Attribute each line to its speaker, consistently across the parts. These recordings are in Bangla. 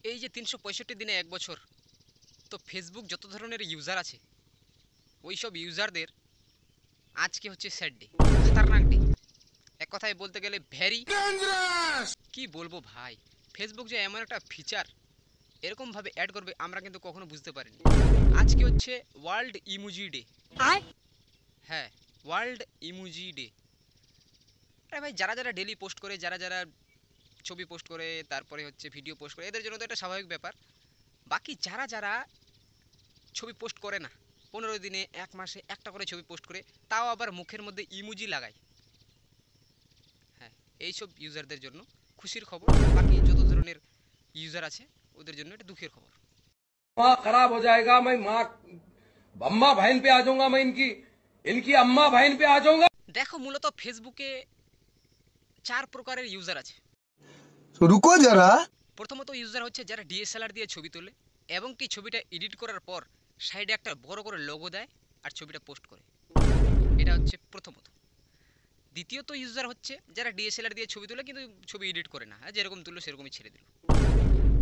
Speaker 1: এই যে 365 দিনে এক বছর, তো ফেসবুক যত ধরনের ইউজার আছে ওই সব ইউজারদের আজকে হচ্ছে স্যাড ডে, খতরনাক ডে, এক কথায় বলতে গেলে ভেরি ডেঞ্জারাস। কি বলবো ভাই, ফেসবুক যে এমন একটা ফিচার এরকমভাবে অ্যাড করবে আমরা কিন্তু কখনো বুঝতে পারিনি। আজকে হচ্ছে ওয়ার্ল্ড ইমোজি ডে। হ্যাঁ, ওয়ার্ল্ড ইমোজি ডে। আরে ভাই, যারা যারা ডেলি পোস্ট করে, যারা যারা ছবি পোস্ট করে, তারপরে হচ্ছে ভিডিও পোস্ট করে, এদের জন্য তো একটা স্বাভাবিক ব্যাপার। বাকি যারা যারা ছবি পোস্ট করে না, 15 দিনে, এক মাসে একটা করে ছবি পোস্ট করে, তাও আবার মুখের মধ্যে ইমোজি লাগায়, হ্যাঁ, এইসব ইউজারদের জন্য খুশির খবর। বাকি যত ধরনের ইউজার আছে ওদের জন্য এটা দুঃখের খবর।
Speaker 2: माँ खराब हो जाएगा, मैं माँ अम्मा बहन पे आ जाऊंगा, मैं इनकी अम्मा बहन पे आ जाऊंगा।
Speaker 1: দেখো, মূলত ফেসবুকে 4 প্রকারের ইউজার আছে।
Speaker 3: रुको जरा।
Speaker 1: প্রথমত ইউজার হচ্ছে যারা ডিএসএলআর দিয়ে ছবি তোলে এবং কি ছবিটা এডিট করার পর সাইডে একটা বড় করে লোগো দেয় আর ছবিটা পোস্ট করে, এটা হচ্ছে প্রথমত। দ্বিতীয়ত ইউজার হচ্ছে যারা ডিএসএলআর দিয়ে ছবি তোলে কিন্তু ছবি এডিট করে না, যেরকম তুললো সেরকমই ছেড়ে দিল।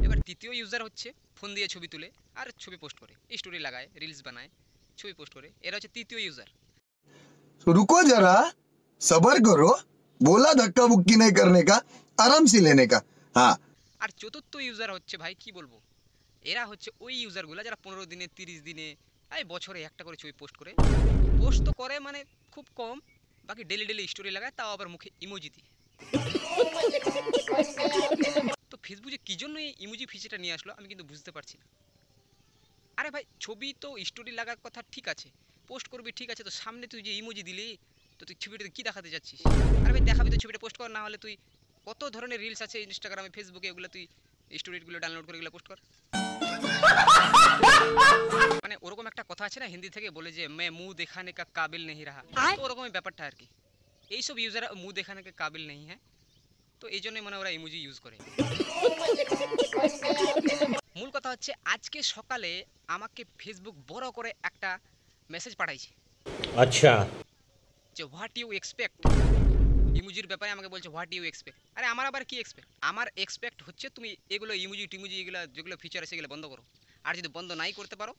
Speaker 1: এবার তৃতীয় ইউজার হচ্ছে ফোন দিয়ে ছবি তুলে আর ছবি পোস্ট করে, স্টোরি লাগায়, রিলস বানায়, ছবি পোস্ট করে, এরা হচ্ছে তৃতীয় ইউজার।
Speaker 3: रुको जरा, सबर करो, बोला धक्का बुक्की नहीं करने का, आराम से लेने का। हाँ।
Speaker 1: আর চতুর্থ ইউজার হচ্ছে ভাই কি বলবো, এরা হচ্ছে ওই ইউজারগুলো যারা 15 দিনে, 30 দিনে, এই বছরে একটা করে ছবি পোস্ট করে। পোস্ট তো করে মানে খুব কম, বাকি ডেলি ডেলি স্টোরি লাগায়, তাও আবার মুখে ইমোজি দিয়ে। তো ফেসবুক যে কী জন্য এই ইমোজি ফিচারটা নিয়ে আসলো আমি কিন্তু বুঝতে পারছি না। আরে ভাই, ছবি তো স্টোরি লাগার কথা ঠিক আছে, পোস্ট করবি ঠিক আছে, তো সামনে তুই যে ইমোজি দিলি তো তুই ছবিটাতে কী দেখাতে যাচ্ছিস? আরে ভাই, দেখাবি তো ছবিটা পোস্ট কর, না হলে তুই কত ধরনের রিলস আছে ইনস্টাগ্রামে, ফেসবুকে, ওগুলো তুই স্টোরিগুলো ডাউনলোড করে এগুলো পোস্ট কর। মানে ওরকম একটা কথা আছে না হিন্দি থেকে, বলে যে মে মুঁহ দেখানে কা কাবিল নেই রাহা, তো ওরকমই ব্যাপারটা আর কি। এইসব ইউজার মুঁহ দেখানে কা কাবিল নেই, হ্যাঁ, তো এই জন্যই মনে ওরা ইমোজি ইউজ করে। মূল কথা হচ্ছে আজকে সকালে আমাকে ফেসবুক বড় করে একটা মেসেজ পাঠাইছে,
Speaker 4: আচ্ছা,
Speaker 1: যে হোয়াট ইউ এক্সপেক্ট। ইমোজির ব্যাপারে আমাকে বলছে হোয়াট ইউ এক্সপেক্ট। আরে আমার আবার কি এক্সপেক্ট? আমার এক্সপেক্ট হচ্ছে তুমি এগুলো ইমোজি টিমোজি এগুলো যেগুলো ফিচার আছে এগুলো বন্ধ করো, আর যদি বন্ধ নাই করতে পারো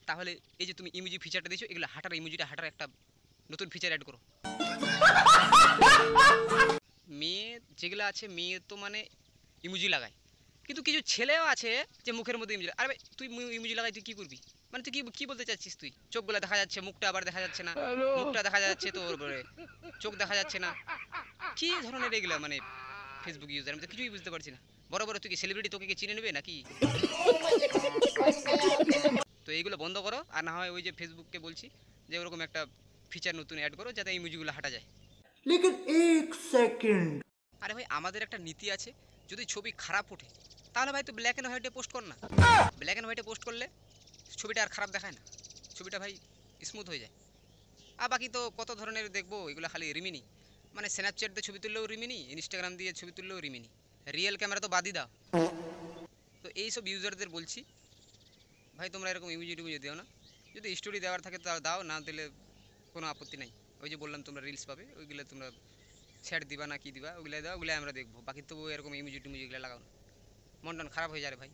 Speaker 1: তাহলে এই যে তুমি ইমোজি ফিচারটা দিয়েছো এগুলো হাটার, ইমোজিটা হাটার একটা নতুন ফিচার অ্যাড করো। মেয়ে যেগুলো আছে, মেয়ে তো মানে ইমোজি লাগায়, কিন্তু কিছু ছেলেও আছে যে মুখের মধ্যে ইমোজি। আরে ভাই, তুই ইমোজি লাগাই তুই কী করবি? মানে তুই কি বলতে চাচ্ছিস? তুই চোখগুলো দেখা যাচ্ছে, মুখটা আবার দেখা যাচ্ছে না, মুখটা দেখা যাচ্ছে তো চোখ দেখা যাচ্ছে না, কি ধরনের এগুলো মানে ফেসবুক ইউজার? আমি তো কিছুই বুঝতে পারছি না। বড় বড় তুই কি সেলিব্রিটি, তোকে কি চিনে নেবে নাকি? তো এইগুলো বন্ধ করো, আর না হয় ওই যে ফেসবুককে বলছি যে ওরকম একটা ফিচার নতুন অ্যাড করো যাতে ইমোজিগুলো হাঁটা যায়।
Speaker 5: लेकिन एक सेकंड।
Speaker 1: আরে ভাই, আমাদের একটা নীতি আছে, যদি ছবি খারাপ ওঠে তাহলে ভাই তুই ব্ল্যাক অ্যান্ড হোয়াইটে পোস্ট কর না। ব্ল্যাক অ্যান্ড হোয়াইটে পোস্ট করলে ছবিটা আর খারাপ দেখায় না, ছবিটা ভাই স্মুথ হয়ে যায়। আর বাকি তো কত ধরনের দেখবো, এগুলো খালি রিমিনি, মানে স্ন্যাপচ্যাট দিয়ে ছবি তুললেও রিমিনি, ইনস্টাগ্রাম দিয়ে ছবি তুললেও রিমিনি, রিয়েল ক্যামেরা তো বাদই দাও। তো এইসব ইউজারদের বলছি ভাই তোমরা এরকম ইমোজি টিমোজি দিও না, যদি স্টোরি দেওয়ার থাকে তা দাও, না দিলে কোনো আপত্তি নাই। ওই যে বললাম তোমরা রিলস পাবে, ওইগুলো তোমরা শেয়ার দিবা না কি দিবা ওগুলো দাও, ওগুলো আমরা দেখবো। বাকি তো এরকম ইমোজি টিমোজি এগুলো লাগাও না, মন টন খারাপ হয়ে যায় রে ভাই।